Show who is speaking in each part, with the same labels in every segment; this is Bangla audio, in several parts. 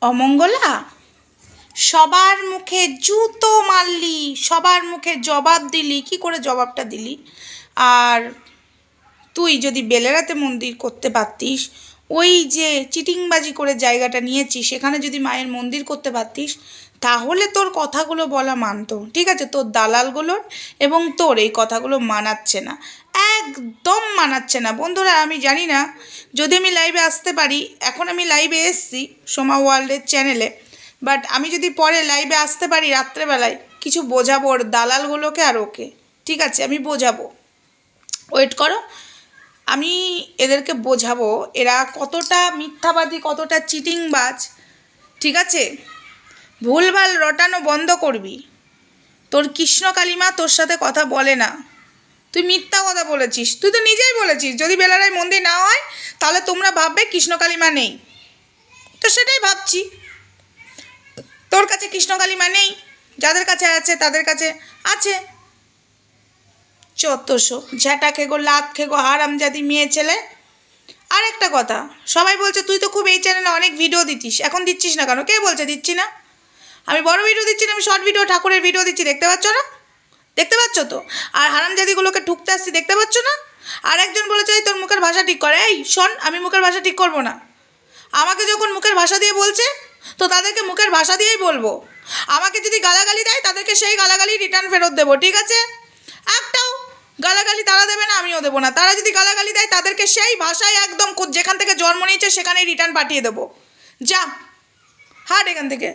Speaker 1: অমঙ্গলা, সবার মুখে জুতো মারলি, সবার মুখে জবাব দিলি, কি করে জবাবটা দিলি? আর তুই যদি বেলেরাতে মন্দির করতে পারতিস, ওই যে চিটিংবাজি করে জায়গাটা নিয়েছিস সেখানে যদি মায়ের মন্দির করতে পারতিস, তাহলে তোর কথাগুলো বলা মানতো। ঠিক আছে, তোর দালালগুলোর এবং তোর এই কথাগুলো মানাচ্ছে না, একদম মানাচ্ছে না। বন্ধুরা, আমি জানি না যদি আমি লাইভে আসতে পারি, এখন আমি লাইভে এসছি সোমা ওয়ার্ল্ডের চ্যানেলে, বাট আমি যদি পরে লাইভে আসতে পারি রাত্রেবেলায়, কিছু বোঝাবো ওর দালালগুলোকে আর ওকে। ঠিক আছে, আমি বোঝাবো, ওয়েট করো, আমি এদেরকে বোঝাবো এরা কতটা মিথ্যাবাদী, কতটা চিটিংবাজ। ঠিক আছে, ভুলভাল রটানো বন্ধ করবি। তোর কৃষ্ণ কালিমা তোর সাথে কথা বলে না, তুই মিথ্যা কথা বলেছিস, তুই তো নিজেই বলেছিস যদি বেলারায় মন্দির না হয় তাহলে তোমরা ভাববে কৃষ্ণ কালিমা নেই। তো সেটাই ভাবছি, তোর কাছে কৃষ্ণ কালিমা নেই, যাদের কাছে আছে তাদের কাছে আছে। চত্বশো ঝ্যাটা খেগো, লাত খেগো, হারামজাদি মেয়ে ছেলে। আর একটা কথা, সবাই বলছে তুই তো খুব এই চ্যানেলে অনেক ভিডিও দিচ্ছিস, এখন দিচ্ছিস না কেন? কে বলছে দিচ্ছি না? আমি বড় ভিডিও দিচ্ছি না, আমি শর্ট ভিডিও ঠাকুরের ভিডিও দিচ্ছি, দেখতে পাচ্ছ না? দেখতে পাচ্ছ তো? আর হারামজাদিগুলোকে ঠুকতে আসছি, দেখতে পাচ্ছ না? আর একজন বলেছে এই তোর মুখের ভাষা ঠিক করে। এই শোন, আমি মুখের ভাষা ঠিক করবো না। আমাকে যখন মুখের ভাষা দিয়ে বলছে তো তাদেরকে মুখের ভাষা দিয়েই বলবো। আমাকে যদি গালাগালি দেয় তাদেরকে সেই গালাগালি রিটার্ন ফেরত দেবো। ঠিক আছে, একটাও গালাগালি তারা দেবে না, আমিও দেবো না। তারা যদি গালাগালি দেয় তাদেরকে সেই ভাষায় একদম যেখান থেকে জন্ম নিয়েছে সেখানেই রিটার্ন পাঠিয়ে দেবো। যা, হাট এখান থেকে।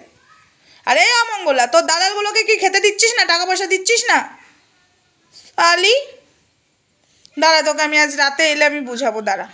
Speaker 1: আরে অমঙ্গলা, তোর দালালগুলোকে কি খেতে দিচ্ছিস না, টাকা পয়সা দিচ্ছিস না? আলি, দাঁড়া, তোকে আমি আজ রাতে এলে আমি বুঝাবো, দাঁড়া।